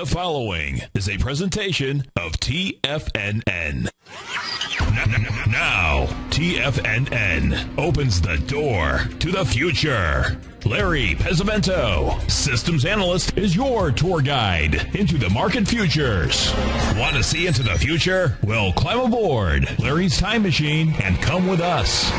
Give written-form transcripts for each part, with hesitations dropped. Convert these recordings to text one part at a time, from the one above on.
The following is a presentation of TFNN. Now, TFNN opens the door to the future. Larry Pesavento, systems analyst, is your tour guide into the market futures. Want to see into the future? Well, climb aboard Larry's time machine and come with us.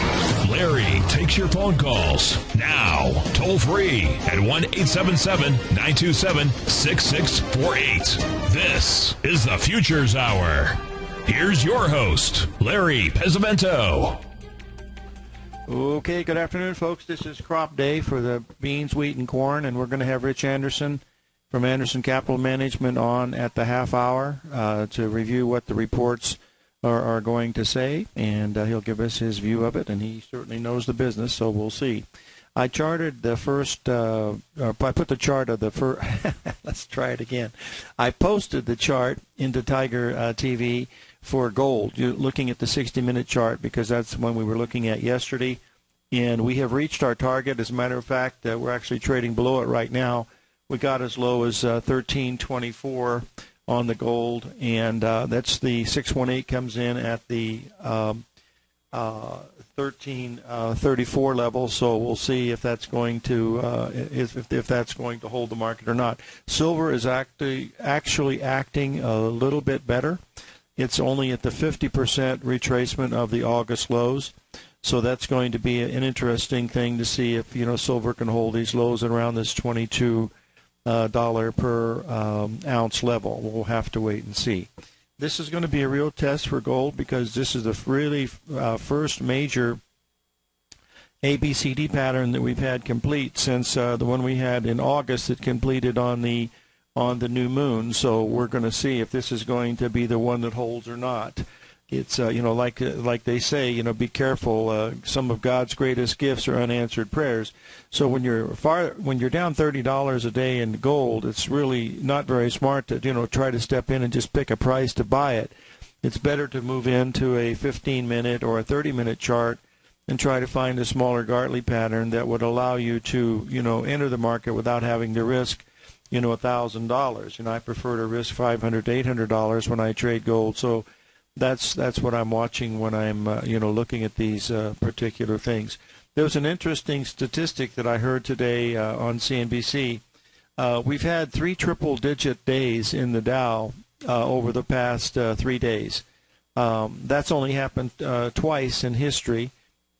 Larry takes your phone calls now, toll free at 1-877-927-6648. This is the Futures Hour. Here's your host, Larry Pesavento. Okay, good afternoon, folks. This is crop day for the beans, wheat, and corn, and we're going to have Rich Anderson from Anderson Capital Management on at the half hour to review what the reports are going to say, and he'll give us his view of it, and he certainly knows the business, so we'll see. I charted the first, I put the chart of the first, let's try it again. I posted the chart into Tiger TV for gold. You're looking at the 60-minute chart because that's one we were looking at yesterday, and we have reached our target. As a matter of fact, we're actually trading below it right now. We got as low as 1324 on the gold, and that's the 618 comes in at the 1334 level. So we'll see if that's going to if that's going to hold the market or not. Silver is actually acting a little bit better. It's only at the 50% retracement of the August lows. So that's going to be an interesting thing to see if, silver can hold these lows at around this $22 per ounce level. We'll have to wait and see. This is going to be a real test for gold because this is the really first major ABCD pattern that we've had complete since the one we had in August that completed on the new moon. So we're going to see if this is going to be the one that holds or not. It's like they say, be careful. Some of God's greatest gifts are unanswered prayers. So when you're down $30 a day in gold, it's really not very smart to try to step in and just pick a price to buy it. It's better to move into a 15-minute or a 30-minute chart and try to find a smaller Gartley pattern that would allow you to enter the market without having to risk $1,000. I prefer to risk $500 to $800 when I trade gold. So that's what I'm watching when I'm looking at these particular things. There was an interesting statistic that I heard today on CNBC. We've had 3 triple-digit days in the Dow over the past 3 days. That's only happened twice in history,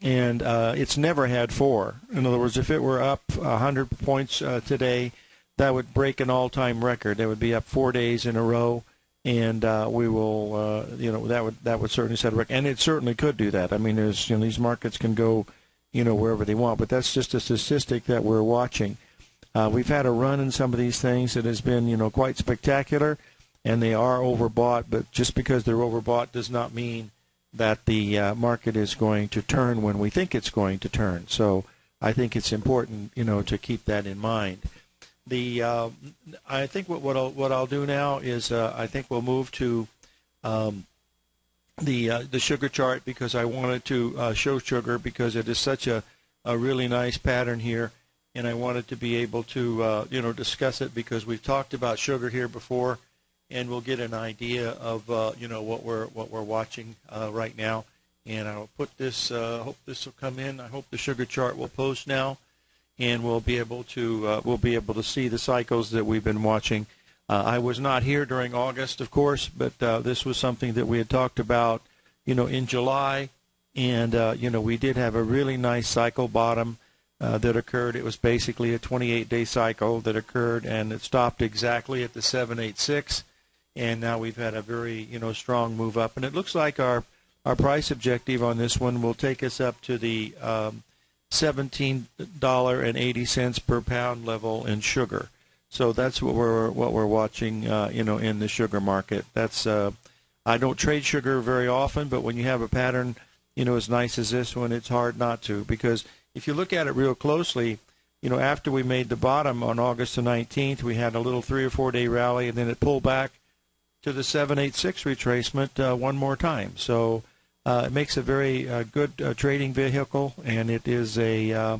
and it's never had 4. In other words, if it were up 100 points today, that would break an all-time record. It would be up 4 days in a row. And we will, that would certainly set a record, and it certainly could do that. I mean, there's, these markets can go, wherever they want, but that's just a statistic that we're watching. We've had a run in some of these things that has been, quite spectacular, and they are overbought. But just because they're overbought does not mean that the market is going to turn when we think it's going to turn. So I think it's important, to keep that in mind. I think what I'll do now is I think we'll move to the sugar chart because I wanted to show sugar because it is such a really nice pattern here, and I wanted to be able to discuss it because we've talked about sugar here before, and we'll get an idea of what we're watching right now. And I'll put this. Hope this will come in. I hope the sugar chart will post now. And we'll be able to see the cycles that we've been watching. I was not here during August, of course, but this was something that we had talked about, in July, and we did have a really nice cycle bottom that occurred. It was basically a 28-day cycle that occurred, and it stopped exactly at the 786, and now we've had a very strong move up, and it looks like our price objective on this one will take us up to the $17.80 per pound level in sugar. So that's what we're watching, in the sugar market. That's I don't trade sugar very often, but when you have a pattern, as nice as this one, it's hard not to, because if you look at it real closely, after we made the bottom on August the 19th, we had a little 3 or 4 day rally, and then it pulled back to the 786 retracement one more time. So it makes a very good trading vehicle, and it is a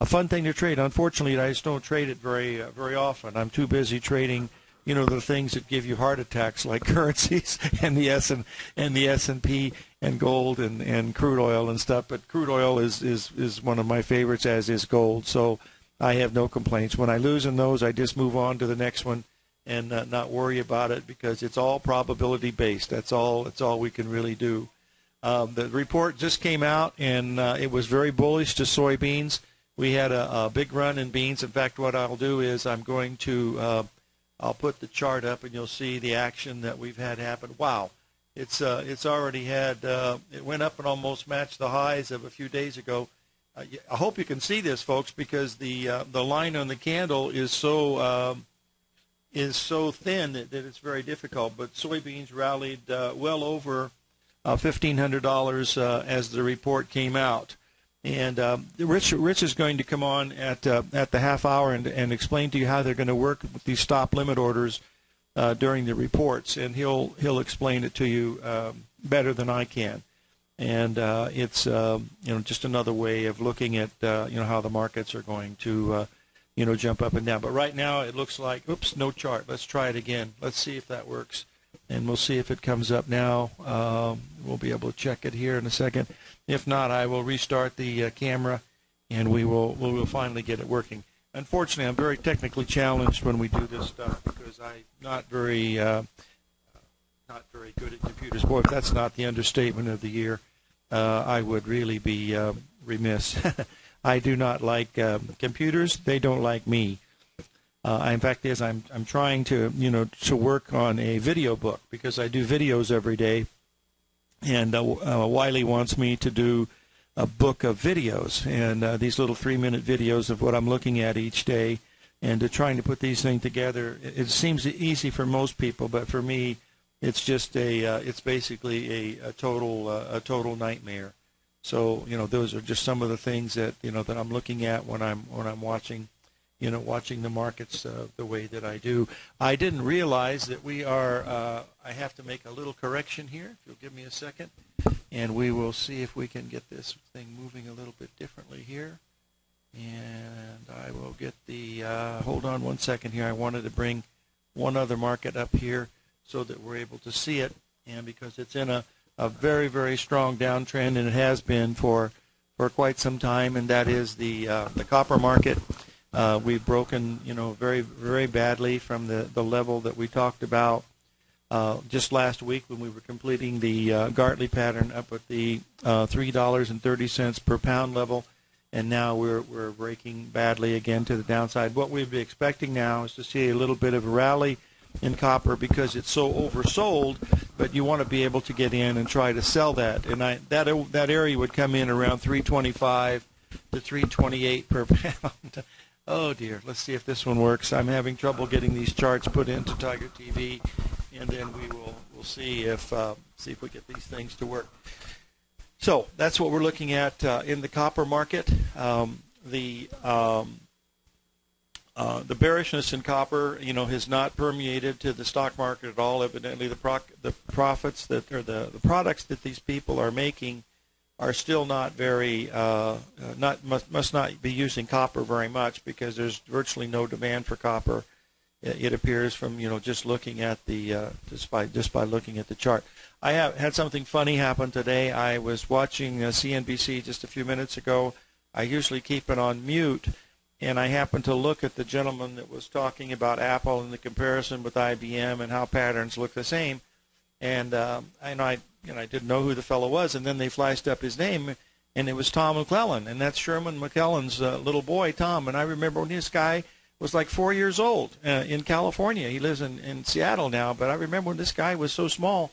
fun thing to trade. Unfortunately, I just don't trade it very often. I'm too busy trading the things that give you heart attacks, like currencies and the S&P and gold and crude oil and stuff. But crude oil is one of my favorites, as is gold. So I have no complaints. When I lose in those, I just move on to the next one and not worry about it, because it's all probability based. That's all we can really do. The report just came out, and it was very bullish to soybeans. We had a big run in beans. In fact, what I'll do is I'm going to I'll put the chart up, and you'll see the action that we've had happen. Wow, it's already had it went up and almost matched the highs of a few days ago. I hope you can see this, folks, because the line on the candle is so thin that it's very difficult. But soybeans rallied well over $1,500 as the report came out. And Rich is going to come on at the half hour and explain to you how they're going to work with these stop limit orders during the reports, and he'll explain it to you better than I can. And it's just another way of looking at how the markets are going to jump up and down. But right now it looks like, oops, no chart. Let's try it again. Let's see if that works, and we'll see if it comes up now. We'll be able to check it here in a second. If not, I will restart the camera, and we will finally get it working. Unfortunately, I'm very technically challenged when we do this stuff, because I'm not very good at computers. Boy, if that's not the understatement of the year, I would really be remiss. I do not like computers. They don't like me. In fact, I'm trying to work on a video book, because I do videos every day. And Wiley wants me to do a book of videos, and these little 3-minute videos of what I'm looking at each day, and trying to put these things together. It seems easy for most people, but for me, it's just it's basically a total nightmare. So those are just some of the things that that I'm looking at when I'm watching the markets the way that I do. I didn't realize that we are, I have to make a little correction here, if you'll give me a second, and we will see if we can get this thing moving a little bit differently here. And I will get the, hold on one second here, I wanted to bring one other market up here so that we're able to see it, and because it's in a very, very strong downtrend, and it has been for quite some time, and that is the copper market. We've broken, very, very badly from the level that we talked about just last week when we were completing the Gartley pattern up at the $3.30 per pound level, and now we're breaking badly again to the downside. What we'd be expecting now is to see a little bit of a rally in copper, because it's so oversold, but you want to be able to get in and try to sell that. And that area would come in around 325 to 328 per pound. Oh dear, let's see if this one works. I'm having trouble getting these charts put into Tiger TV, and then we'll see if we get these things to work. So that's what we're looking at in the copper market. The bearishness in copper, has not permeated to the stock market at all. Evidently, the profits that, or the products that these people are making are still not very, must not be using copper very much, because there's virtually no demand for copper. It appears from just looking at the just by looking at the chart. I had something funny happen today. I was watching CNBC just a few minutes ago. I usually keep it on mute, and I happened to look at the gentleman that was talking about Apple and the comparison with IBM and how patterns look the same. And I didn't know who the fellow was, and then they flashed up his name, and it was Tom McClellan, and that's Sherman McClellan's little boy, Tom. And I remember when this guy was like 4 years old in California. He lives in Seattle now, but I remember when this guy was so small,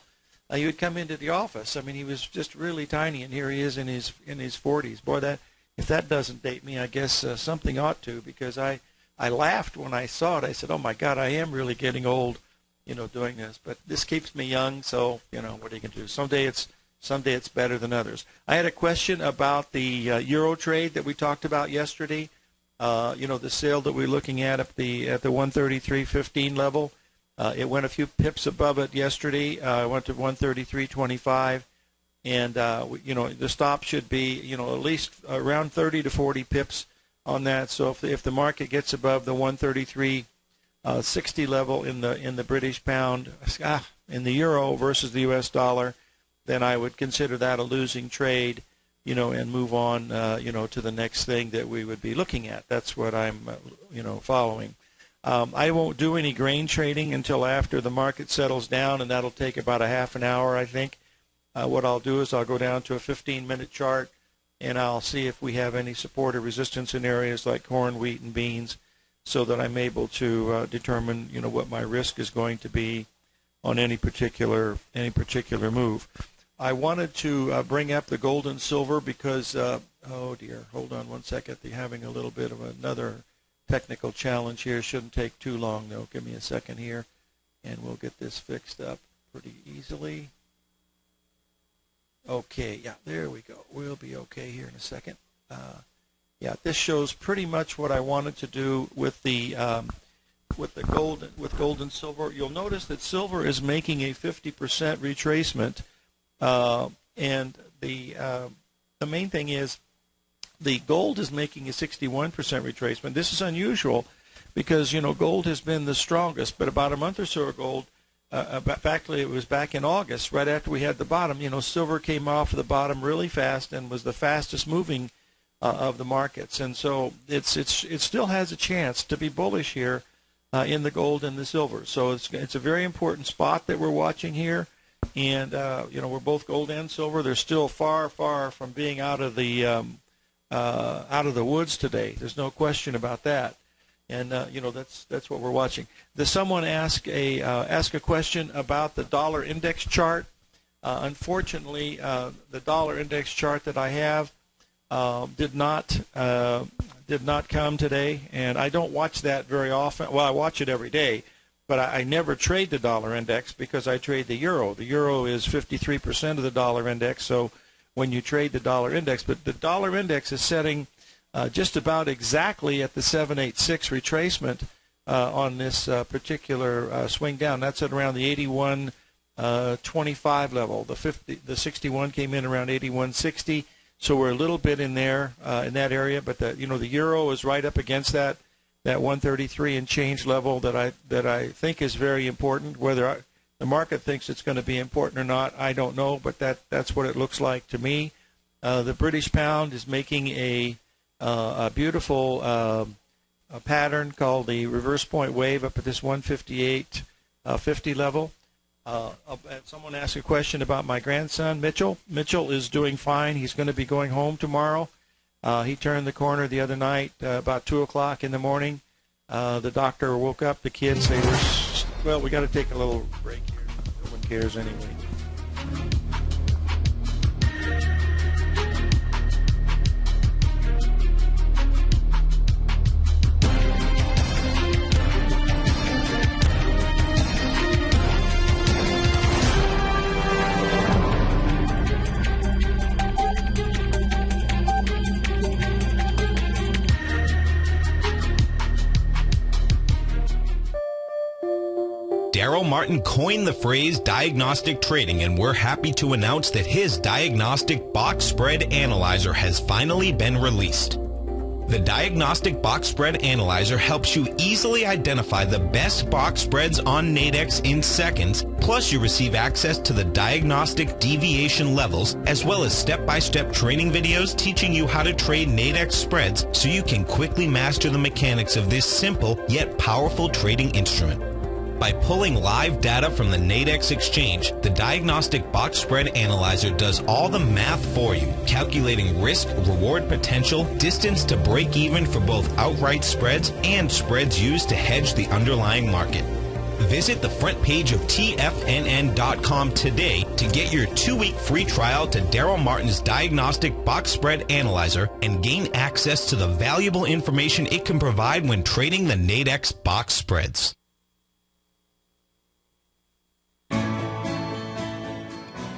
he would come into the office. I mean, he was just really tiny, and here he is in his 40s. Boy, if that doesn't date me, I guess something ought to, because I laughed when I saw it. I said, oh my God, I am really getting old, doing this. But this keeps me young, so what are you going to do? Someday it's better than others. I had a question about the Euro trade that we talked about yesterday. The sale that we're looking at the 133.15 level. It went a few pips above it yesterday. It went to 133.25, and the stop should be at least around 30 to 40 pips on that. So if the market gets above the 133 60 level in the British pound, in the euro versus the U.S. dollar, then I would consider that a losing trade, and move on, to the next thing that we would be looking at. That's what I'm, following. I won't do any grain trading until after the market settles down, and that'll take about a half an hour, I think. What I'll do is I'll go down to a 15-minute chart, and I'll see if we have any support or resistance in areas like corn, wheat, and beans, so that I'm able to determine, what my risk is going to be on any particular move. I wanted to bring up the gold and silver because, oh dear, hold on one second. They're having a little bit of another technical challenge here. Shouldn't take too long, though. Give me a second here, and we'll get this fixed up pretty easily. Okay, yeah, there we go. We'll be okay here in a second. Yeah, this shows pretty much what I wanted to do with the gold and silver. You'll notice that silver is making a 50% retracement, and the main thing is the gold is making a 61% retracement. This is unusual because gold has been the strongest, but about a month or so ago, actually it was back in August, right after we had the bottom. Silver came off the bottom really fast and was the fastest moving of the markets, and so it still has a chance to be bullish here in the gold and the silver. So it's a very important spot that we're watching here, and we're both gold and silver. They're still far from being out of the woods today. There's no question about that, and that's what we're watching. Does someone ask a question about the dollar index chart? Unfortunately, the dollar index chart that I have did not come today, and I don't watch that very often. Well, I watch it every day, but I never trade the dollar index because I trade the euro. The euro is 53% of the dollar index, so when you trade the dollar index, but the dollar index is setting just about exactly at the 786 retracement on this particular swing down. That's at around the 81.25 level. The 61 came in around 81.60. So we're a little bit in there in that area, but the euro is right up against that 133 and change level that I think is very important. Whether the market thinks it's going to be important or not, I don't know, but that's what it looks like to me. The British pound is making a beautiful pattern called the reverse point wave up at this 158.50 level. Someone asked a question about my grandson, Mitchell. Mitchell is doing fine. He's going to be going home tomorrow. He turned the corner the other night about 2 o'clock in the morning. The doctor woke up the kids. They were, well, we got to take a little break here. No one cares anyway. Daryl Martin coined the phrase diagnostic trading, and we're happy to announce that his diagnostic box spread analyzer has finally been released. The Diagnostic Box Spread Analyzer helps you easily identify the best box spreads on Nadex in seconds, plus you receive access to the diagnostic deviation levels, as well as step-by-step training videos teaching you how to trade Nadex spreads so you can quickly master the mechanics of this simple yet powerful trading instrument. By pulling live data from the Nadex exchange, the Diagnostic Box Spread Analyzer does all the math for you, calculating risk, reward potential, distance to break even for both outright spreads and spreads used to hedge the underlying market. Visit the front page of TFNN.com today to get your 2-week free trial to Daryl Martin's Diagnostic Box Spread Analyzer and gain access to the valuable information it can provide when trading the Nadex box spreads.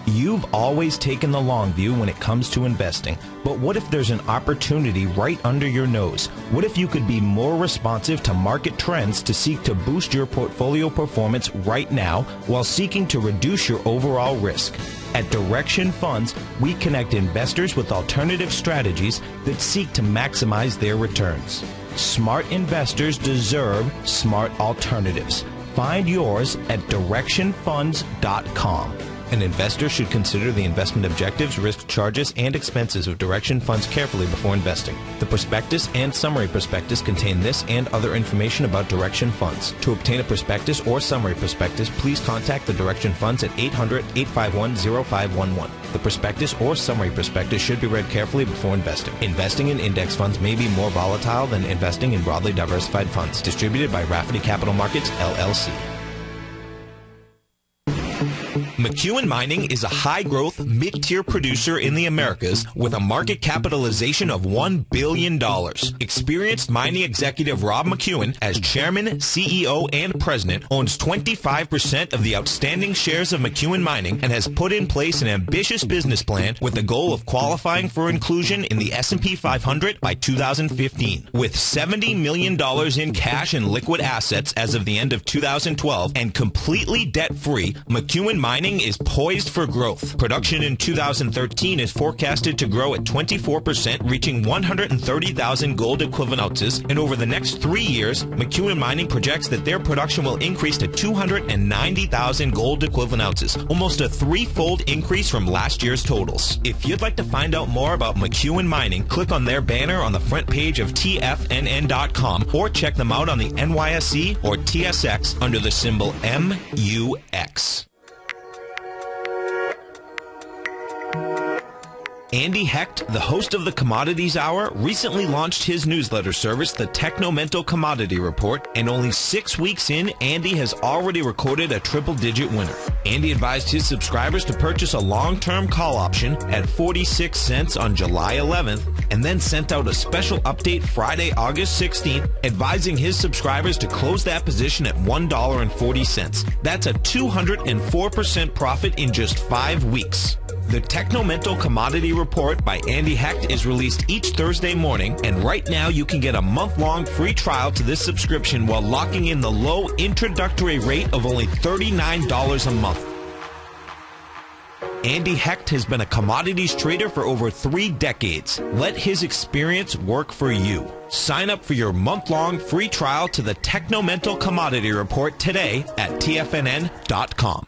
You've always taken the long view when it comes to investing, but what if there's an opportunity right under your nose? What if you could be more responsive to market trends to seek to boost your portfolio performance right now while seeking to reduce your overall risk? At Direction Funds, we connect investors with alternative strategies that seek to maximize their returns. Smart investors deserve smart alternatives. Find yours at directionfunds.com. An investor should consider the investment objectives, risk charges, and expenses of Direction Funds carefully before investing. The prospectus and summary prospectus contain this and other information about Direction Funds. To obtain a prospectus or summary prospectus, please contact the Direction Funds at 800-851-0511. The prospectus or summary prospectus should be read carefully before investing. Investing in index funds may be more volatile than investing in broadly diversified funds. Distributed by Rafferty Capital Markets, LLC. McEwen Mining is a high-growth, mid-tier producer in the Americas with a market capitalization of $1 billion. Experienced mining executive Rob McEwen, as chairman, CEO, and president, owns 25% of the outstanding shares of McEwen Mining and has put in place an ambitious business plan with the goal of qualifying for inclusion in the S&P 500 by 2015. With $70 million in cash and liquid assets as of the end of 2012 and completely debt-free, McEwen Mining is poised for growth. Production in 2013 is forecasted to grow at 24%, reaching 130,000 gold equivalent ounces, and over the next 3 years, McEwen Mining projects that their production will increase to 290,000 gold equivalent ounces, almost a threefold increase from last year's totals. If you'd like to find out more about McEwen Mining, click on their banner on the front page of TFNN.com or check them out on the NYSE or TSX under the symbol MUX. Andy Hecht, the host of the Commodities Hour, recently launched his newsletter service, the Technomental Commodity Report, and only 6 weeks in, Andy has already recorded a triple-digit winner. Andy advised his subscribers to purchase a long-term call option at 46 cents on July 11th, and then sent out a special update Friday, August 16th, advising his subscribers to close that position at $1.40. That's a 204% profit in just 5 weeks. The Technomental Commodity Report by Andy Hecht is released each Thursday morning, and right now you can get a month-long free trial to this subscription while locking in the low introductory rate of only $39 a month. Andy Hecht has been a commodities trader for over 3 decades. Let his experience work for you. Sign up for your month-long free trial to the Technomental Commodity Report today at TFNN.com.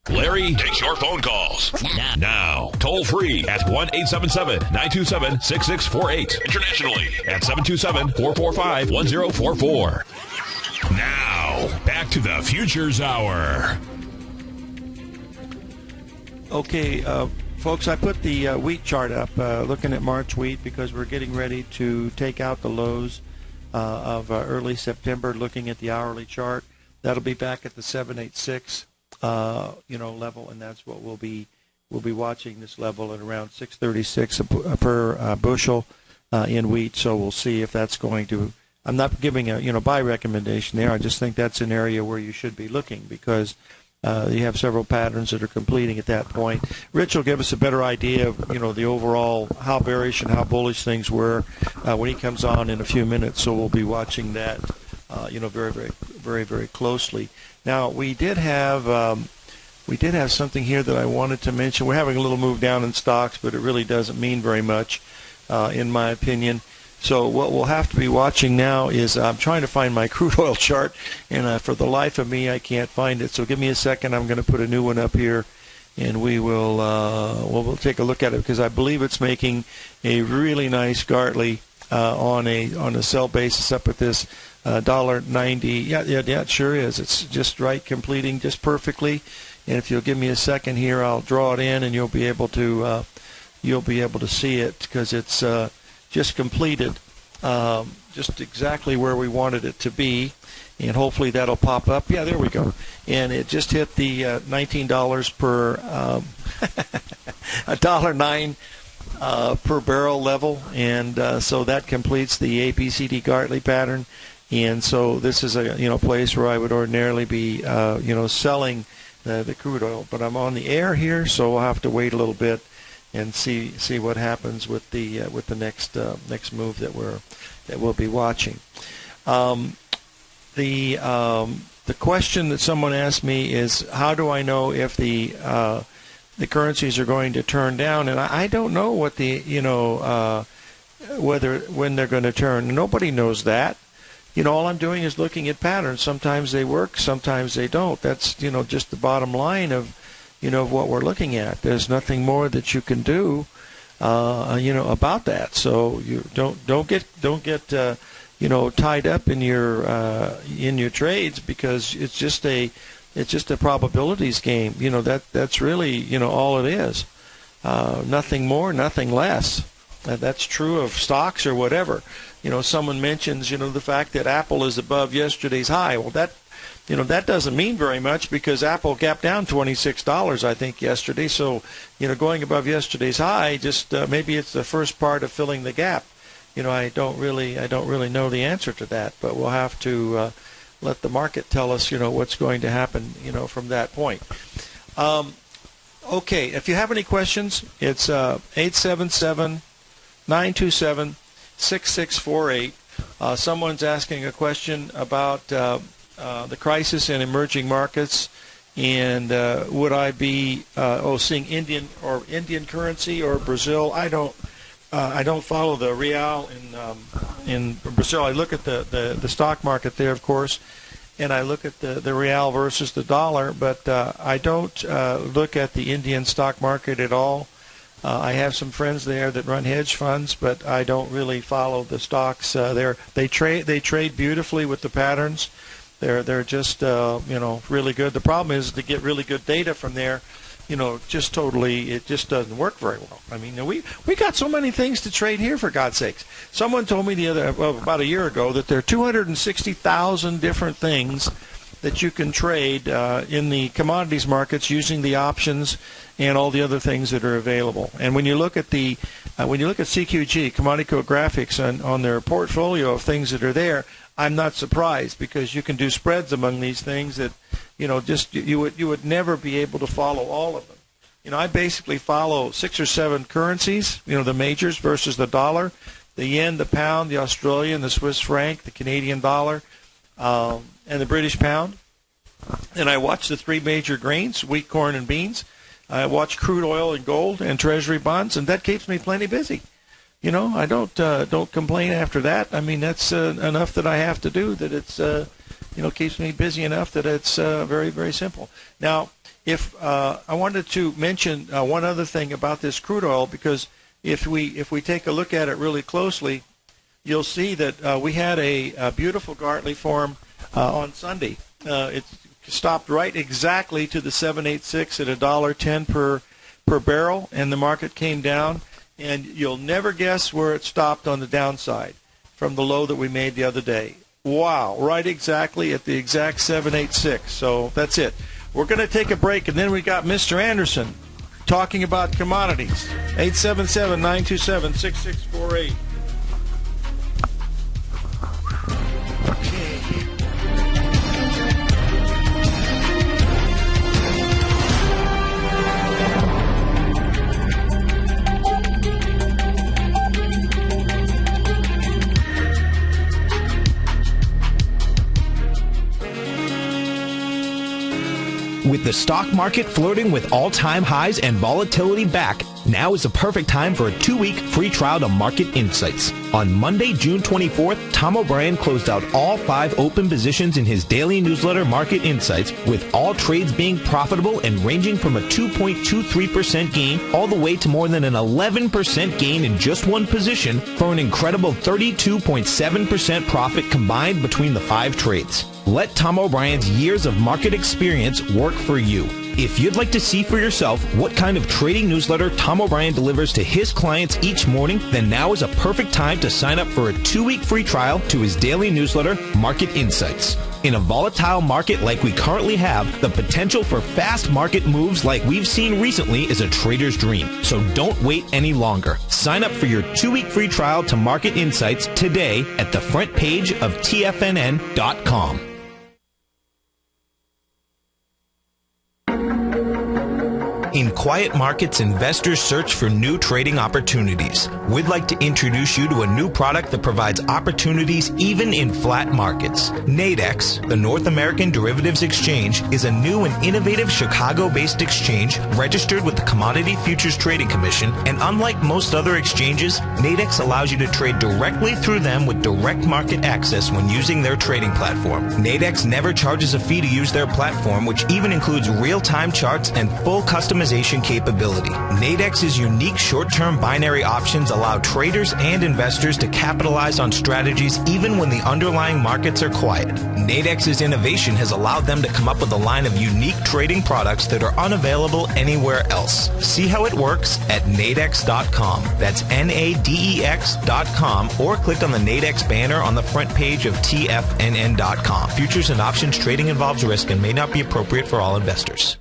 Larry takes your phone calls now. Toll free at 1-877-927-6648. Internationally at 727-445-1044. Now, back to the Futures Hour. Okay, folks, I put the wheat chart up, looking at March wheat because we're getting ready to take out the lows of early September, looking at the hourly chart. That'll be back at the 786 level, and that's what we'll be watching, this level at around 636 per bushel in wheat. So we'll see if that's going to. I'm not giving a buy recommendation there. I just think that's an area where you should be looking because you have several patterns that are completing at that point. Rich will give us a better idea of the overall how bearish and how bullish things were when he comes on in a few minutes. So we'll be watching that very, very, very, very closely. Now, we did have something here that I wanted to mention. We're having a little move down in stocks, but it really doesn't mean very much, in my opinion. So what we'll have to be watching now is I'm trying to find my crude oil chart, and for the life of me, I can't find it. So give me a second. I'm going to put a new one up here, and we'll take a look at it because I believe it's making a really nice Gartley on a sell basis up at this $1.90. Yeah, it sure is. It's just right, completing just perfectly. And if you'll give me a second here, I'll draw it in, and you'll be able to see it because it's just completed, just exactly where we wanted it to be. And hopefully that'll pop up. Yeah, there we go. And it just hit the $19 per $1.09 per barrel level, and so that completes the ABCD Gartley pattern. And so this is a place where I would ordinarily be selling the crude oil, but I'm on the air here, so we'll have to wait a little bit and see what happens with the next move that we'll be watching. The question that someone asked me is, how do I know if the currencies are going to turn down? And I don't know what the when they're going to turn. Nobody knows that. All I'm doing is looking at patterns. Sometimes they work, sometimes they don't. That's just the bottom line of of what we're looking at. There's nothing more that you can do about that. So you don't get tied up in your trades, because it's just a probabilities game. That's really all it is. Nothing more, nothing less. That's true of stocks or whatever. Someone mentions the fact that Apple is above yesterday's high. Well, that doesn't mean very much, because Apple gapped down $26, I think, yesterday. So, going above yesterday's high, just maybe it's the first part of filling the gap. I don't really know the answer to that, but we'll have to let the market tell us, what's going to happen, from that point. Okay, if you have any questions, it's 877-927-6648. Someone's asking a question about the crisis in emerging markets, and would I be seeing Indian currency or Brazil? I don't follow the real in Brazil. I look at the stock market there, of course, and I look at the real versus the dollar, but I don't look at the Indian stock market at all. I have some friends there that run hedge funds, but I don't really follow the stocks there. They trade beautifully with the patterns. They're just really good. The problem is to get really good data from there. It just doesn't work very well. I mean, we got so many things to trade here, for God's sakes. Someone told me about a year ago that there are 260,000 different things that you can trade in the commodities markets using the options and all the other things that are available. And when you look at CQG, Commodity Code Graphics, on their portfolio of things that are there, I'm not surprised, because you can do spreads among these things that you would never be able to follow all of them. I basically follow 6 or 7 currencies, the majors versus the dollar, the yen, the pound, the Australian, the Swiss franc, the Canadian dollar, and the British pound. And I watch the 3 major grains, wheat, corn, and beans. I watch crude oil and gold and treasury bonds, and that keeps me plenty busy. I don't complain after that. I mean, that's enough that I have to do, that it's keeps me busy enough that it's very, very simple. Now, if I wanted to mention one other thing about this crude oil, because if we take a look at it really closely, you'll see that we had a beautiful Gartley form on Sunday. It stopped right exactly to the 786 at $1.10 per barrel, and the market came down. And you'll never guess where it stopped on the downside from the low that we made the other day. Wow, right exactly at the exact 786. So that's it. We're going to take a break, and then we got Mr. Anderson talking about commodities. 877-927-6648. With the stock market flirting with all-time highs and volatility back, now is the perfect time for a 2-week free trial to Market Insights. On Monday, June 24th, Tom O'Brien closed out all 5 open positions in his daily newsletter, Market Insights, with all trades being profitable and ranging from a 2.23% gain all the way to more than an 11% gain in just one position, for an incredible 32.7% profit combined between the 5 trades. Let Tom O'Brien's years of market experience work for you. If you'd like to see for yourself what kind of trading newsletter Tom O'Brien delivers to his clients each morning, then now is a perfect time to sign up for a 2-week free trial to his daily newsletter, Market Insights. In a volatile market like we currently have, the potential for fast market moves like we've seen recently is a trader's dream. So don't wait any longer. Sign up for your 2-week free trial to Market Insights today at the front page of TFNN.com. In quiet markets, investors search for new trading opportunities. We'd like to introduce you to a new product that provides opportunities even in flat markets. Nadex, the North American Derivatives Exchange, is a new and innovative Chicago-based exchange registered with the Commodity Futures Trading Commission, and unlike most other exchanges, Nadex allows you to trade directly through them with direct market access when using their trading platform. Nadex never charges a fee to use their platform, which even includes real-time charts and full customization capability. Nadex's unique short-term binary options allow traders and investors to capitalize on strategies even when the underlying markets are quiet. Nadex's innovation has allowed them to come up with a line of unique trading products that are unavailable anywhere else. See how it works at nadex.com. That's NADEX.com, or click on the Nadex banner on the front page of TFNN.com. Futures and options trading involves risk and may not be appropriate for all investors.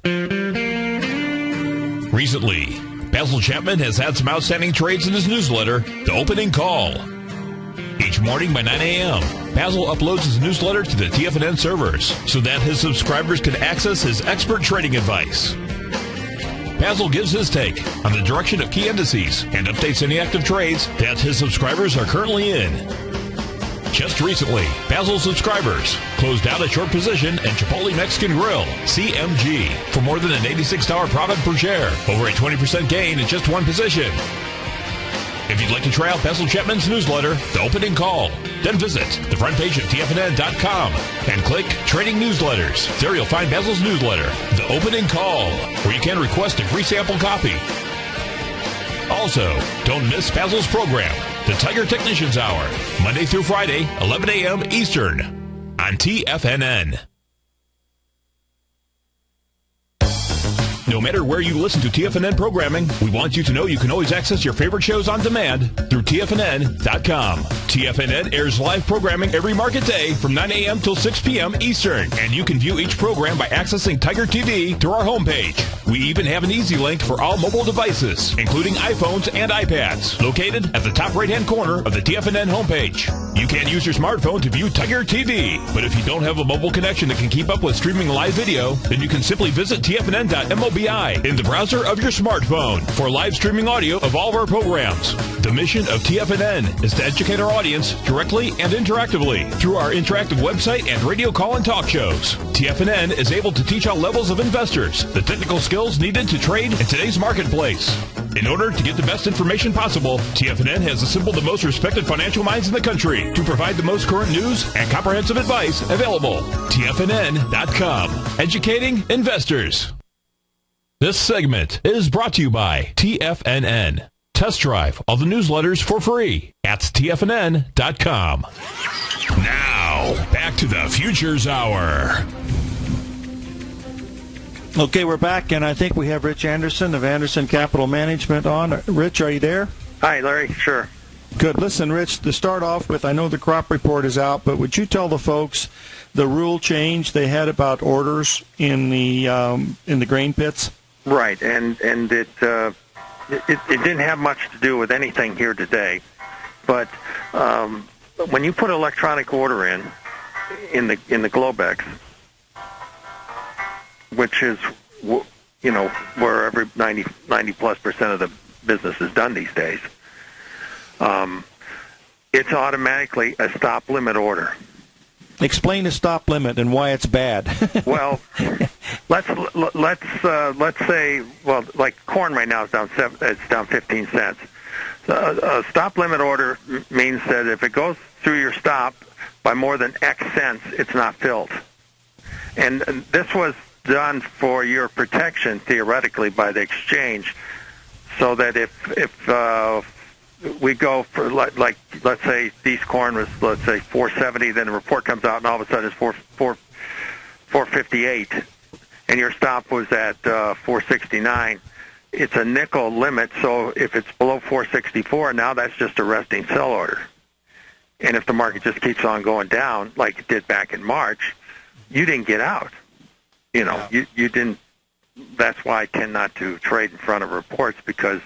Recently, Basil Chapman has had some outstanding trades in his newsletter, The Opening Call. Each morning by 9 a.m., Basil uploads his newsletter to the TFNN servers so that his subscribers can access his expert trading advice. Basil gives his take on the direction of key indices and updates any active trades that his subscribers are currently in. Just recently, Basil subscribers closed out a short position in Chipotle Mexican Grill, CMG, for more than an $86 profit per share, over a 20% gain in just one position. If you'd like to try out Basil Chapman's newsletter, The Opening Call, then visit the front page of TFNN.com and click Trading Newsletters. There you'll find Basil's newsletter, The Opening Call, where you can request a free sample copy. Also, don't miss Basil's program, The Tiger Technicians Hour, Monday through Friday, 11 a.m. Eastern, on TFNN. No matter where you listen to TFNN programming, we want you to know you can always access your favorite shows on demand through TFNN.com. TFNN airs live programming every market day from 9 a.m. till 6 p.m. Eastern, and you can view each program by accessing Tiger TV through our homepage. We even have an easy link for all mobile devices, including iPhones and iPads, located at the top right-hand corner of the TFNN homepage. You can use your smartphone to view Tiger TV, but if you don't have a mobile connection that can keep up with streaming live video, then you can simply visit TFNN.mobi in the browser of your smartphone for live streaming audio of all of our programs. The mission of TFNN is to educate our audience directly and interactively through our interactive website and radio call and talk shows. TFNN is able to teach all levels of investors the technical skills needed to trade in today's marketplace. In order to get the best information possible, TFNN has assembled the most respected financial minds in the country to provide the most current news and comprehensive advice available. TFNN.com. Educating investors. This segment is brought to you by TFNN. Test drive all the newsletters for free at TFNN.com. Now, back to the Futures Hour. Okay, we're back, and I think we have Rich Anderson of Anderson Capital Management on. Rich, are you there? Hi, Larry. Sure. Good. Listen, Rich, to start off with, I know the crop report is out, but would you tell the folks the rule change they had about orders in the grain pits? Right, and it didn't have much to do with anything here today, but when you put an electronic order in the Globex, which is where every 90+% of the business is done these days, it's automatically a stop limit order. Explain the stop limit and why it's bad. Well, let's say, well, like corn right now is down 15 cents. So a stop limit order means that if it goes through your stop by more than X cents, it's not filled. And this was done for your protection, theoretically, by the exchange, so that if we go for, like let's say these corn was, let's say, 470, then the report comes out and all of a sudden it's 458, and your stop was at 469. It's a nickel limit, so if it's below 464, now that's just a resting sell order. And if the market just keeps on going down, like it did back in March, you didn't get out. You didn't. That's why I tend not to trade in front of reports, because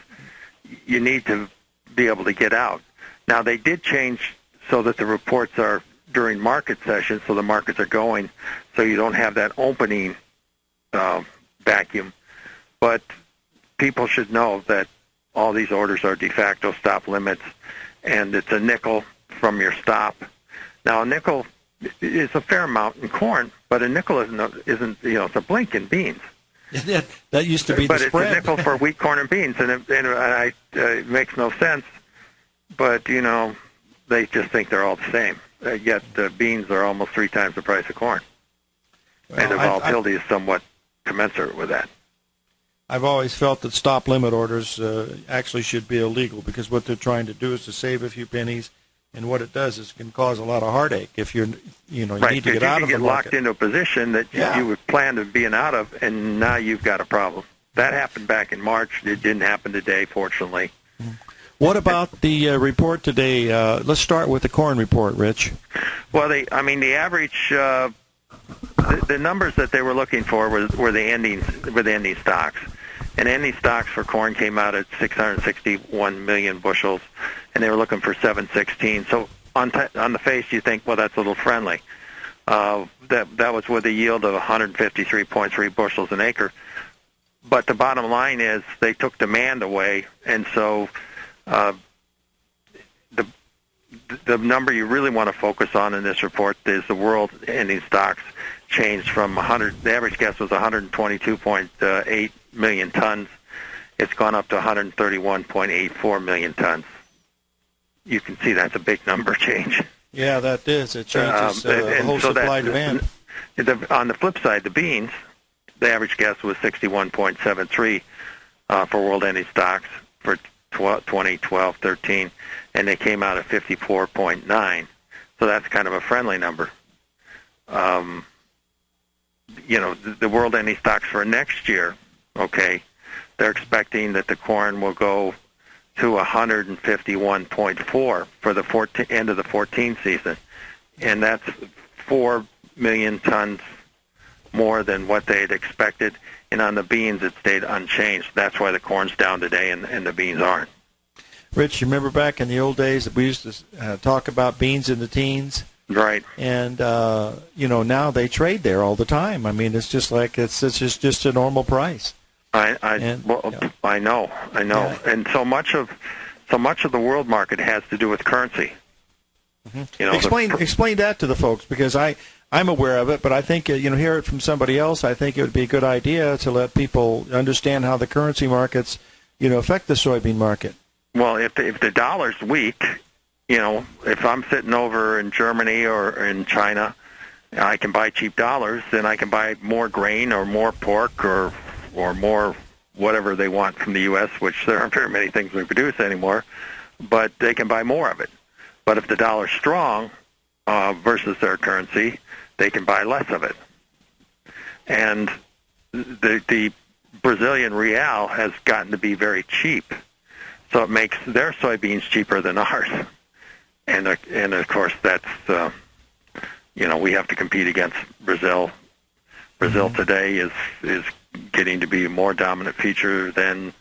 you need to be able to get out. Now, they did change so that the reports are during market sessions, so the markets are going, so you don't have that opening vacuum. But people should know that all these orders are de facto stop limits, and it's a nickel from your stop. Now, a nickel is a fair amount in corn, but a nickel isn't it's a blink in beans. That used to be but the spread. It's a nickel for wheat, corn, and beans, and it makes no sense. But they just think they're all the same. Yet the beans are almost 3 times the price of corn, and the volatility is somewhat commensurate with that. I've always felt that stop limit orders actually should be illegal, because what they're trying to do is to save a few pennies, and what it does is it can cause a lot of heartache if you need to get out of the market. You can get locked into a position that you would plan to being out of, and now you've got a problem. That happened back in March. It didn't happen today, fortunately. What about the report today? Let's start with the corn report, Rich. Well, the average, the numbers that they were looking for were the ending stocks, and ending stocks for corn came out at 661 million bushels, and they were looking for 716. So on the face, you think, well, that's a little friendly. That was with a yield of 153.3 bushels an acre. But the bottom line is they took demand away, and so the number you really want to focus on in this report is the world ending stocks changed from 100. The average guess was 122.8 million tons. It's gone up to 131.84 million tons. You can see that's a big number change. Yeah, that is. It changes the whole supply demand. On the flip side, the beans, the average guess was 61.73 for world ending stocks for 2012-13, and they came out at 54.9. So that's kind of a friendly number. The world ending stocks for next year, okay, they're expecting that the corn will go to 151.4 for the end of the 14 season, and that's 4 million tons more than what they had expected. And on the beans, it stayed unchanged. That's why the corn's down today and the beans aren't. Rich, you remember back in the old days that we used to talk about beans in the teens? Right. And, now they trade there all the time. I mean, it's just like it's just a normal price. I know. Yeah. And so much of the world market has to do with currency. Mm-hmm. Explain that to the folks, because I'm aware of it, but I think hear it from somebody else. I think it would be a good idea to let people understand how the currency markets affect the soybean market. Well, if the dollar's weak, if I'm sitting over in Germany or in China, I can buy cheap dollars, then I can buy more grain or more pork or more whatever they want from the U.S., which there aren't very many things we produce anymore, but they can buy more of it. But if the dollar's strong versus their currency, they can buy less of it. And the Brazilian real has gotten to be very cheap, so it makes their soybeans cheaper than ours. And of course, that's we have to compete against Brazil. Brazil today is getting to be a more dominant feature than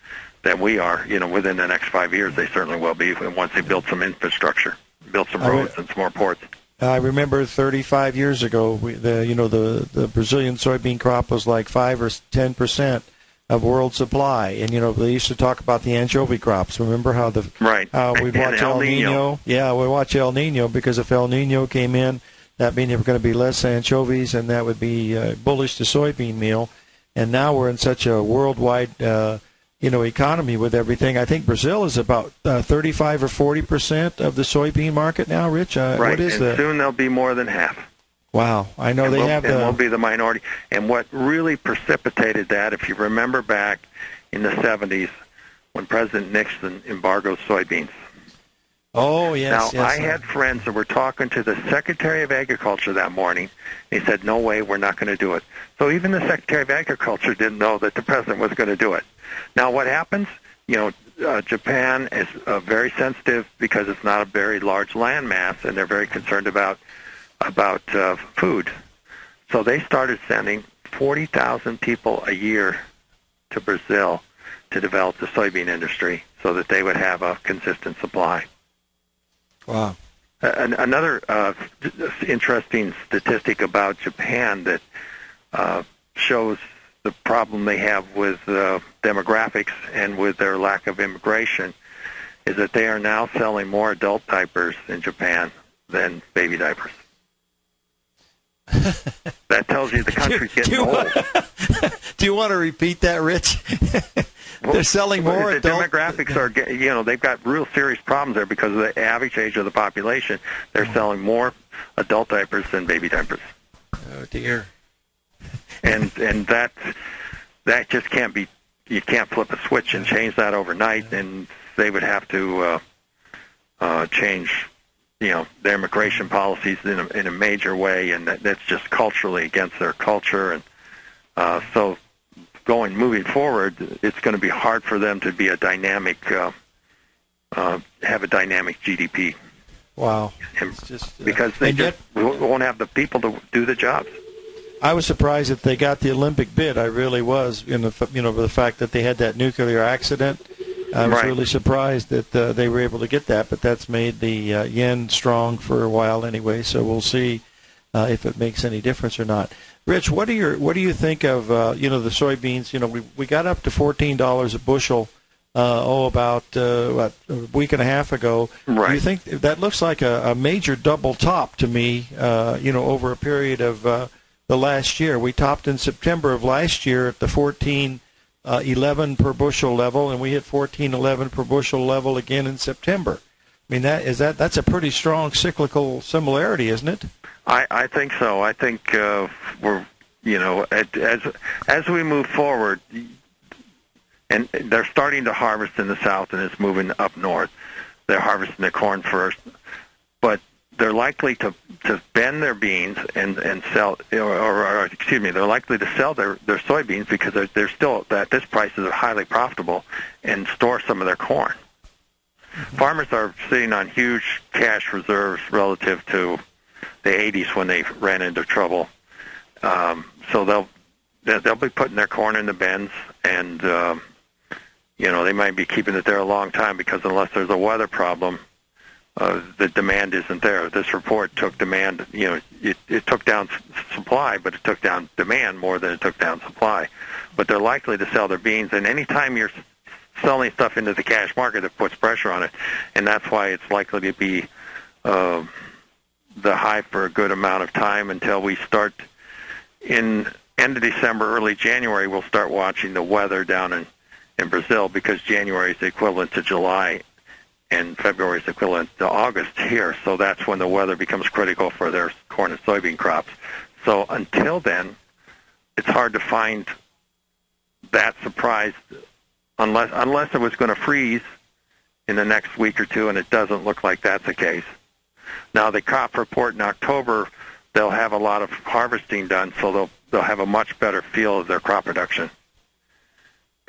we are. Within the next 5 years, they certainly will be once they build some infrastructure, build some roads and some more ports. I remember 35 years ago, the Brazilian soybean crop was like 5 or 10% of world supply, and they used to talk about the anchovy crops. Remember how we'd watch El Nino? Yeah, we watch El Nino, because if El Nino came in, that means there were going to be less anchovies, and that would be bullish to soybean meal. And now we're in such a worldwide economy with everything. I think Brazil is about 35 or 40% of the soybean market now, Rich. Right, what is and soon they'll be more than half. Wow, I know and we'll be the minority. And what really precipitated that, if you remember back in the 70s when President Nixon embargoed soybeans. Oh, yes. Now, I had friends that were talking to the Secretary of Agriculture that morning. He said, no way, we're not going to do it. So even the Secretary of Agriculture didn't know that the President was going to do it. Now, what happens? Japan is very sensitive because it's not a very large landmass, and they're very concerned about food. So they started sending 40,000 people a year to Brazil to develop the soybean industry so that they would have a consistent supply. Wow. Another interesting statistic about Japan that shows the problem they have with demographics and with their lack of immigration is that they are now selling more adult diapers in Japan than baby diapers. That tells you the country's getting old. Do you want to repeat that, Rich? They're selling more the adult... demographics are, they've got real serious problems there because of the average age of the population. They're selling more adult diapers than baby diapers. Oh, dear. And that just can't be, you can't flip a switch and change that overnight, and they would have to change, their immigration policies in a major way, and that's just culturally against their culture. And so moving forward, it's going to be hard for them to be a dynamic, have a dynamic GDP. Wow. Because they won't have the people to do the jobs. I was surprised that they got the Olympic bid. I really was, the fact that they had that nuclear accident. I was really surprised that they were able to get that, but that's made the yen strong for a while anyway. So we'll see if it makes any difference or not. Rich, what do you think of the soybeans? We got up to $14 a bushel. About a week and a half ago. Right. Do you think that looks like a major double top to me? Over a period of the last year, we topped in September of last year at the 14.11 per bushel level, and we hit 14.11 per bushel level again in September. I mean, that's a pretty strong cyclical similarity, isn't it? I think so. I think we're as we move forward. And they're starting to harvest in the south, and it's moving up north. They're harvesting the corn first, but they're likely to bend their beans and sell, or they're likely to sell their soybeans because they're still at this price is highly profitable, and store some of their corn. Mm-hmm. Farmers are sitting on huge cash reserves relative to the 80s when they ran into trouble. So they'll be putting their corn in the bins and. They might be keeping it there a long time because unless there's a weather problem, the demand isn't there. This report took demand, it took down supply, but it took down demand more than it took down supply. But they're likely to sell their beans, and anytime you're selling stuff into the cash market, it puts pressure on it, and that's why it's likely to be the high for a good amount of time until we start in end of December, early January, we'll start watching the weather down in Brazil because January is the equivalent to July and February is equivalent to August here. So that's when the weather becomes critical for their corn and soybean crops. So until then, it's hard to find that surprise unless it was going to freeze in the next week or two, and it doesn't look like that's the case. Now, the crop report in October, they'll have a lot of harvesting done, so they'll have a much better feel of their crop production.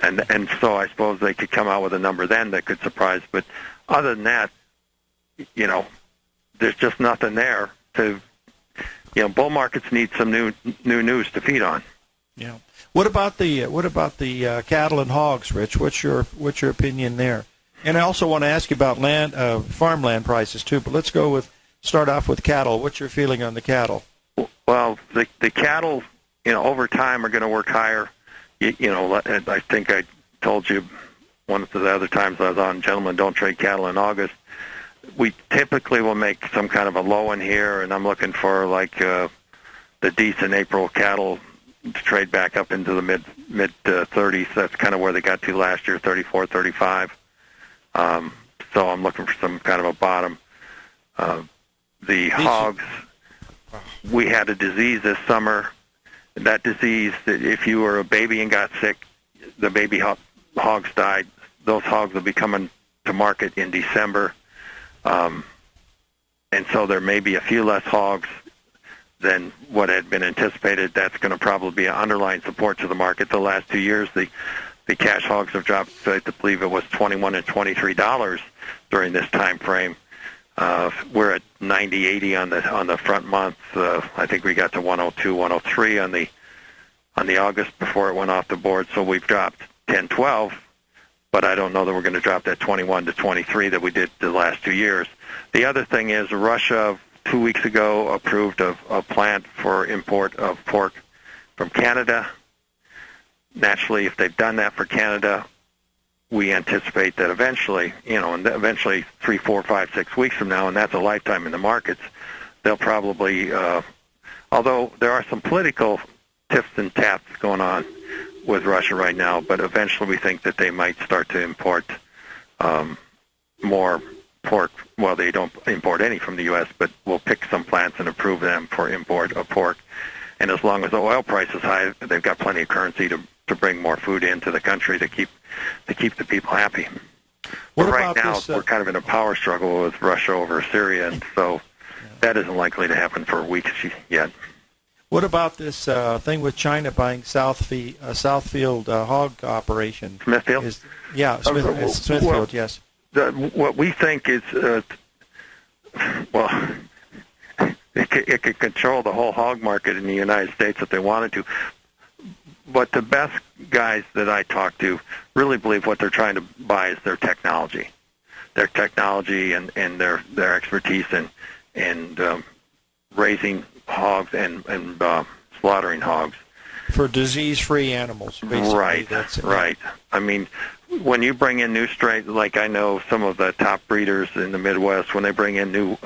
And so I suppose they could come out with a number then that could surprise. But other than that, there's just nothing there to, bull markets need some new news to feed on. Yeah. What about the cattle and hogs, Rich? What's your opinion there? And I also want to ask you about farmland prices too. But let's start off with cattle. What's your feeling on the cattle? Well, the cattle, over time are going to work higher. I think I told you one of the other times I was on, gentlemen, don't trade cattle in August. We typically will make some kind of a low in here, and I'm looking for the decent April cattle to trade back up into the mid 30s. That's kind of where they got to last year, 34, 35. So I'm looking for some kind of a bottom. The hogs, we had a disease this summer. That disease, if you were a baby and got sick, the baby hogs died. Those hogs will be coming to market in December. And so there may be a few less hogs than what had been anticipated. That's going to probably be an underlying support to the market. The last 2 years, the cash hogs have dropped, I believe it was $21 and $23 during this time frame. We're at 90, 80 on the front month. I think we got to 102, 103 on the August before it went off the board. So we've dropped 10, 12, but I don't know that we're going to drop that 21 to 23 that we did the last 2 years. The other thing is Russia 2 weeks ago approved a plant for import of pork from Canada. naturally, if they've done that for Canada, we anticipate that eventually, and eventually 3, 4, 5, 6 weeks from now, and that's a lifetime in the markets, they'll probably, although there are some political tips and taps going on with Russia right now, but eventually we think that they might start to import more pork. Well, they don't import any from the U.S., but we'll pick some plants and approve them for import of pork. And as long as the oil price is high, they've got plenty of currency to bring more food into the country to keep the people happy. But right now, we're kind of in a power struggle with Russia over Syria, and so that isn't likely to happen for weeks yet. What about this thing with China buying Southfield hog operation? Smithfield? Smithfield, yes. What we think is, it could control the whole hog market in the United States if they wanted to. But the best guys that I talk to really believe what they're trying to buy is their technology and their expertise in raising hogs and slaughtering hogs for disease-free animals. Basically. Right, that's it. Right. I mean, when you bring in new strains, like I know some of the top breeders in the Midwest, when they bring in new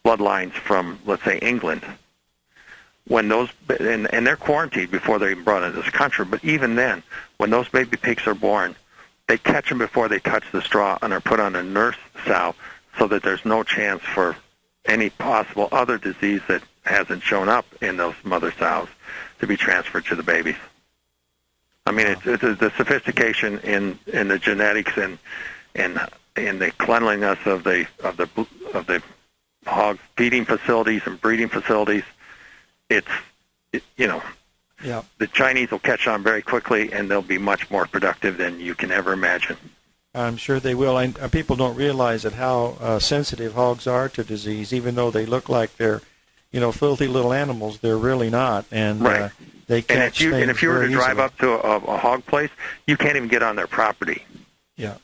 bloodlines from, let's say, England, when those and they're quarantined before they're even brought into this country, but even then, when those baby pigs are born, they catch them before they touch the straw and are put on a nurse sow so that there's no chance for any possible other disease that hasn't shown up in those mother sows to be transferred to the babies. I mean, it's the sophistication in the genetics and the cleanliness of the hog feeding facilities and breeding facilities. The Chinese will catch on very quickly, and they'll be much more productive than you can ever imagine. I'm sure they will. And people don't realize that how sensitive hogs are to disease, even though they look like they're, filthy little animals. They're really not, and right. They catch things and if you were to drive easily. up to a hog place, you can't even get on their property. Yeah.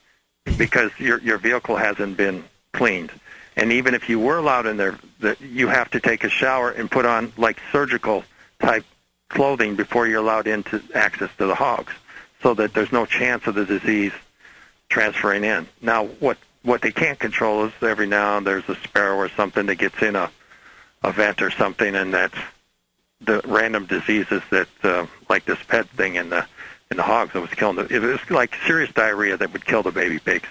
Because your vehicle hasn't been cleaned. And even if you were allowed in there, you have to take a shower and put on like surgical type clothing before you're allowed into access to the hogs, so that there's no chance of the disease transferring in. Now, what they can't control is every now and there's a sparrow or something that gets in a vent or something, and that's the random diseases that like this pet thing in the hogs that was killing it was like serious diarrhea that would kill the baby pigs.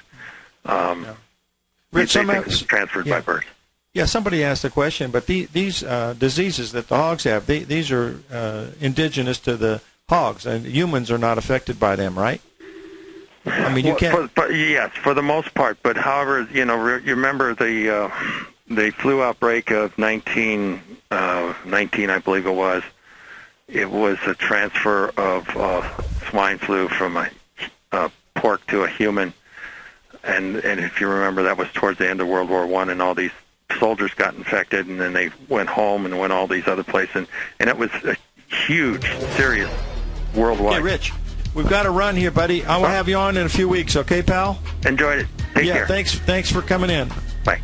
Rich, they think it's transferred by birth. Yeah, somebody asked a question, but these diseases that the hogs have, these are indigenous to the hogs, and humans are not affected by them, right? I mean, you can't. Yes, for the most part. But however, you remember the flu outbreak of 1919, I believe it was. It was a transfer of swine flu from a pork to a human. And if you remember, that was towards the end of World War I, and all these soldiers got infected, and then they went home and went all these other places. And it was a huge, serious worldwide. Hey, Rich, we've got to run here, buddy. I will have you on in a few weeks, okay, pal? Enjoyed it. Take care. Thanks for coming in. Bye.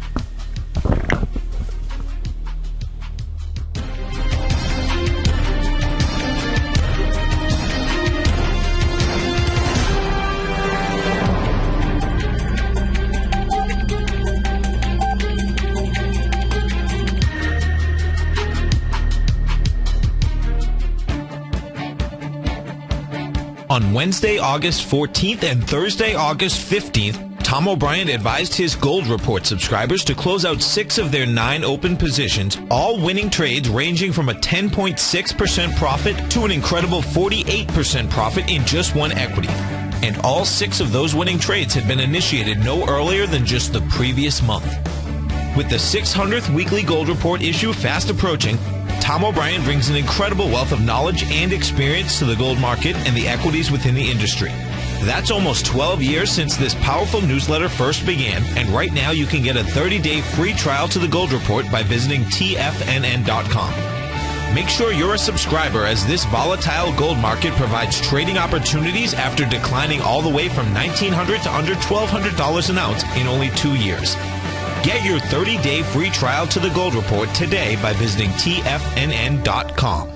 On Wednesday, August 14th and Thursday, August 15th, Tom O'Brien advised his Gold Report subscribers to close out 6 of their 9 open positions, all winning trades ranging from a 10.6% profit to an incredible 48% profit in just one equity. And all 6 of those winning trades had been initiated no earlier than just the previous month. With the 600th weekly Gold Report issue fast approaching, Tom O'Brien brings an incredible wealth of knowledge and experience to the gold market and the equities within the industry. That's almost 12 years since this powerful newsletter first began, and right now you can get a 30-day free trial to the Gold Report by visiting TFNN.com. Make sure you're a subscriber, as this volatile gold market provides trading opportunities after declining all the way from $1,900 to under $1,200 an ounce in only 2 years. Get your 30-day free trial to the Gold Report today by visiting TFNN.com.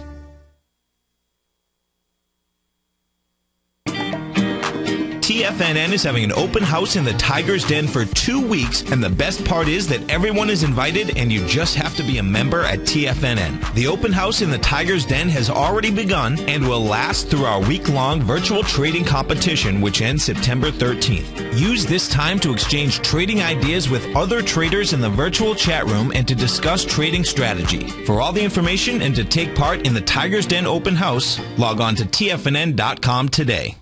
TFNN is having an open house in the Tiger's Den for 2 weeks, and the best part is that everyone is invited and you just have to be a member at TFNN. The open house in the Tiger's Den has already begun and will last through our week-long virtual trading competition, which ends September 13th. Use this time to exchange trading ideas with other traders in the virtual chat room and to discuss trading strategy. For all the information and to take part in the Tiger's Den open house, log on to TFNN.com today.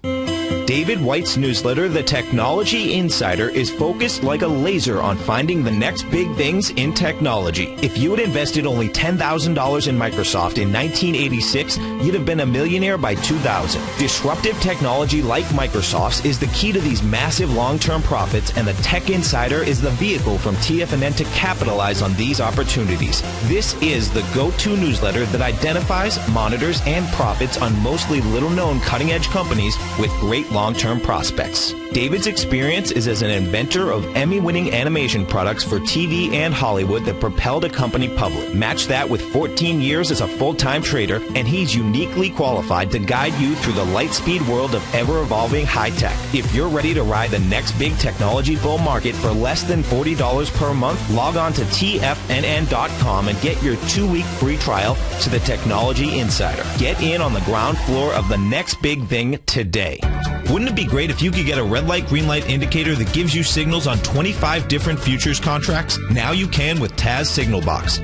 David White's newsletter, The Technology Insider, is focused like a laser on finding the next big things in technology. If you had invested only $10,000 in Microsoft in 1986, you'd have been a millionaire by 2000. Disruptive technology like Microsoft's is the key to these massive long-term profits, and the Tech Insider is the vehicle from TFNN to capitalize on these opportunities. This is the go-to newsletter that identifies, monitors, and profits on mostly little-known cutting-edge companies with great long-term prospects. David's experience is as an inventor of Emmy-winning animation products for TV and Hollywood that propelled a company public. Match that with 14 years as a full-time trader, and he's uniquely qualified to guide you through the light-speed world of ever-evolving high-tech. If you're ready to ride the next big technology bull market for less than $40 per month, log on to TFNN.com and get your 2-week free trial to the Technology Insider. Get in on the ground floor of the next big thing today. Wouldn't it be great if you could get a red light, green light indicator that gives you signals on 25 different futures contracts? Now you can with Taz Signal Box.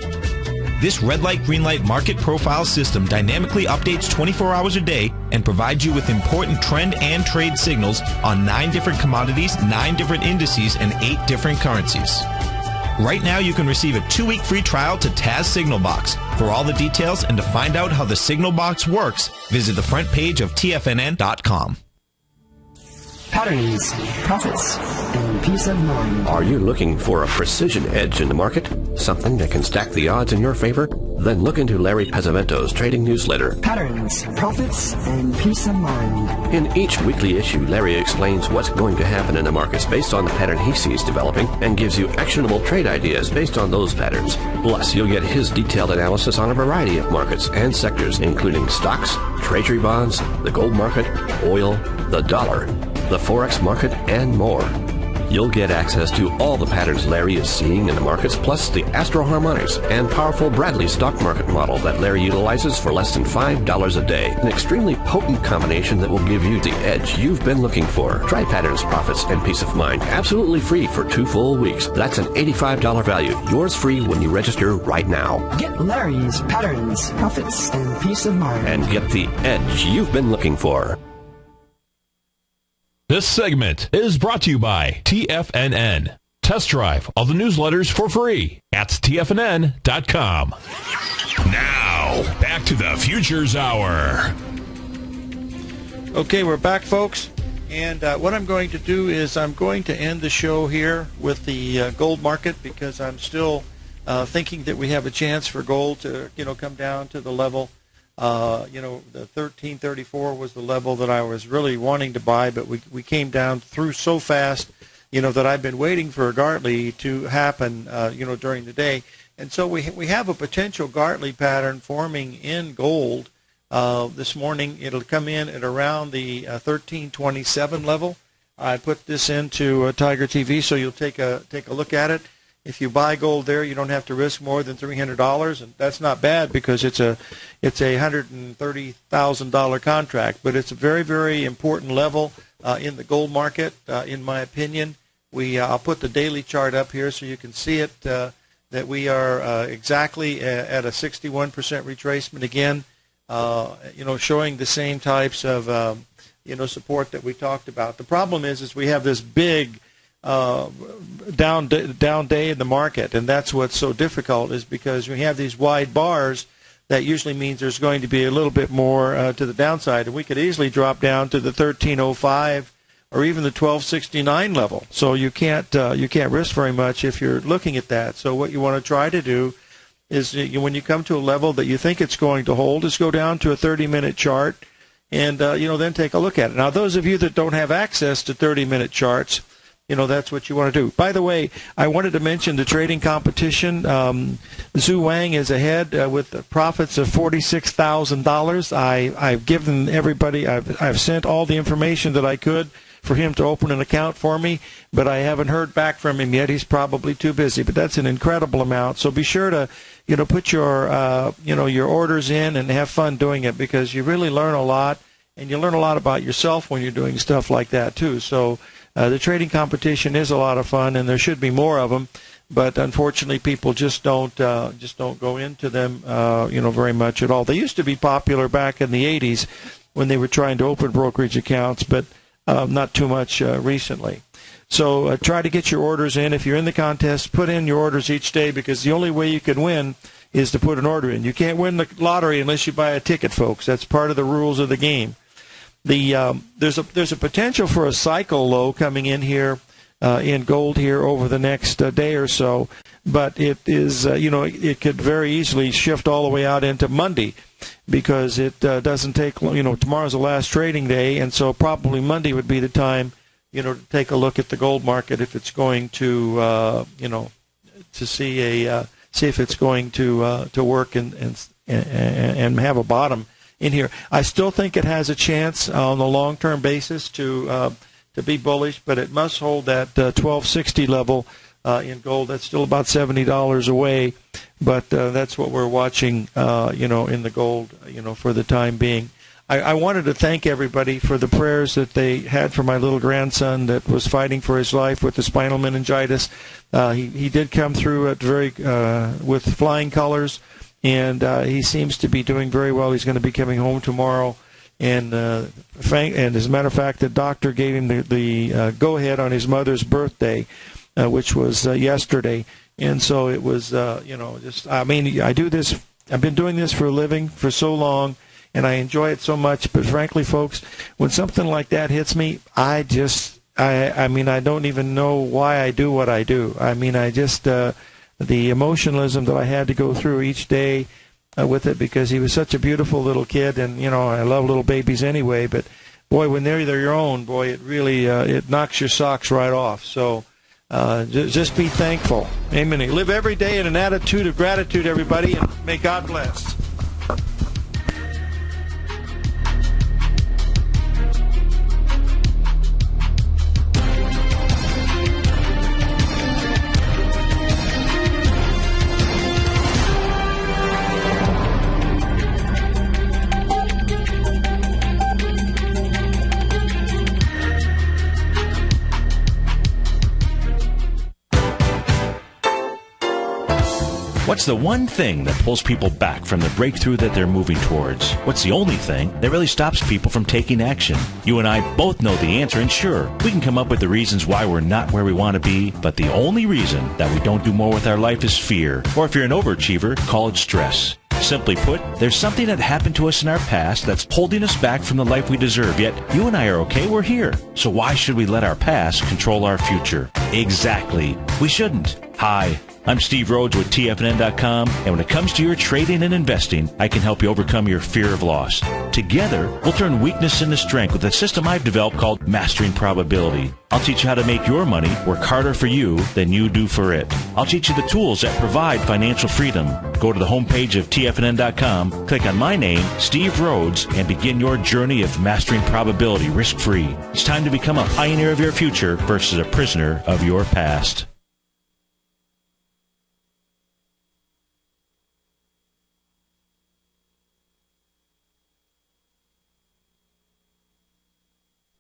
This red light, green light market profile system dynamically updates 24 hours a day and provides you with important trend and trade signals on 9 different commodities, 9 different indices, and 8 different currencies. Right now, you can receive a 2-week free trial to Taz Signal Box. For all the details and to find out how the Signal Box works, visit the front page of TFNN.com. Patterns, profits, and peace of mind. Are you looking for a precision edge in the market? Something that can stack the odds in your favor? Then look into Larry Pesavento's trading newsletter. Patterns, profits, and peace of mind. In each weekly issue, Larry explains what's going to happen in the markets based on the pattern he sees developing and gives you actionable trade ideas based on those patterns. Plus, you'll get his detailed analysis on a variety of markets and sectors, including stocks, treasury bonds, the gold market, oil, the dollar, the Forex market, and more. You'll get access to all the patterns Larry is seeing in the markets, plus the Astro Harmonics and powerful Bradley stock market model that Larry utilizes for less than $5 a day. An extremely potent combination that will give you the edge you've been looking for. Try Patterns, Profits, and Peace of Mind absolutely free for 2 full weeks. That's an $85 value. Yours free when you register right now. Get Larry's Patterns, Profits, and Peace of Mind. And get the edge you've been looking for. This segment is brought to you by TFNN. Test drive all the newsletters for free at TFNN.com. Now, back to the Futures Hour. Okay, we're back, folks. And what I'm going to do is I'm going to end the show here with the gold market, because I'm still thinking that we have a chance for gold to, come down to the level. The 1334 was the level that I was really wanting to buy, but we came down through so fast, that I've been waiting for a Gartley to happen, during the day. And so we have a potential Gartley pattern forming in gold this morning. It'll come in at around the 1327 level. I put this into Tiger TV, so you'll take a look at it. If you buy gold there, you don't have to risk more than $300, and that's not bad because it's a $130,000 contract. But it's a very, very important level in the gold market, in my opinion. I'll put the daily chart up here so you can see it. That we are exactly at a 61% retracement again. Showing the same types of support that we talked about. The problem is we have this big down day in the market, and that's what's so difficult, is because we have these wide bars. That usually means there's going to be a little bit more to the downside, and we could easily drop down to the 1305 or even the 1269 level. So you can't risk very much if you're looking at that. So what you want to try to do is, when you come to a level that you think it's going to hold, is go down to a 30-minute chart and then take a look at it. Now, those of you that don't have access to 30-minute charts, that's what you want to do. By the way, I wanted to mention the trading competition. Zhu Wang is ahead with profits of $46,000. I've given everybody, I've sent all the information that I could for him to open an account for me, but I haven't heard back from him yet. He's probably too busy, but that's an incredible amount. So be sure to, put your, your orders in and have fun doing it, because you really learn a lot, and you learn a lot about yourself when you're doing stuff like that too. So the trading competition is a lot of fun, and there should be more of them, but unfortunately people just don't go into them, very much at all. They used to be popular back in the 80s when they were trying to open brokerage accounts, but not too much recently. So try to get your orders in. If you're in the contest, put in your orders each day, because the only way you can win is to put an order in. You can't win the lottery unless you buy a ticket, folks. That's part of the rules of the game. There's a potential for a cycle low coming in here in gold here over the next day or so, but it is it could very easily shift all the way out into Monday, because it doesn't take tomorrow's the last trading day, and so probably Monday would be the time to take a look at the gold market if it's going to to see if it's going to work and have a bottom in here. I still think it has a chance on the long-term basis to be bullish, but it must hold that 1260 level in gold. That's still about $70 away, but that's what we're watching, in the gold, for the time being. I wanted to thank everybody for the prayers that they had for my little grandson that was fighting for his life with the spinal meningitis. He did come through it with flying colors, and he seems to be doing very well. He's going to be coming home tomorrow. And as a matter of fact, the doctor gave him the go-ahead on his mother's birthday, which was yesterday. And so it was, I do this. I've been doing this for a living for so long, and I enjoy it so much. But frankly, folks, when something like that hits me, I don't even know why I do what I do. The emotionalism that I had to go through each day with it, because he was such a beautiful little kid, and I love little babies anyway, but boy, when they're your own, boy, it really it knocks your socks right off. So just be thankful. Amen. Live every day in an attitude of gratitude, everybody, and may God bless. What's the one thing that pulls people back from the breakthrough that they're moving towards? What's the only thing that really stops people from taking action? You and I both know the answer, and sure, we can come up with the reasons why we're not where we want to be, but the only reason that we don't do more with our life is fear. Or if you're an overachiever, call it stress. Simply put, there's something that happened to us in our past that's holding us back from the life we deserve, yet you and I are okay, we're here. So why should we let our past control our future? Exactly. We shouldn't. Hi, I'm Steve Rhodes with TFNN.com, and when it comes to your trading and investing, I can help you overcome your fear of loss. Together, we'll turn weakness into strength with a system I've developed called Mastering Probability. I'll teach you how to make your money work harder for you than you do for it. I'll teach you the tools that provide financial freedom. Go to the homepage of TFNN.com, click on my name, Steve Rhodes, and begin your journey of mastering probability risk-free. It's time to become a pioneer of your future versus a prisoner of your past.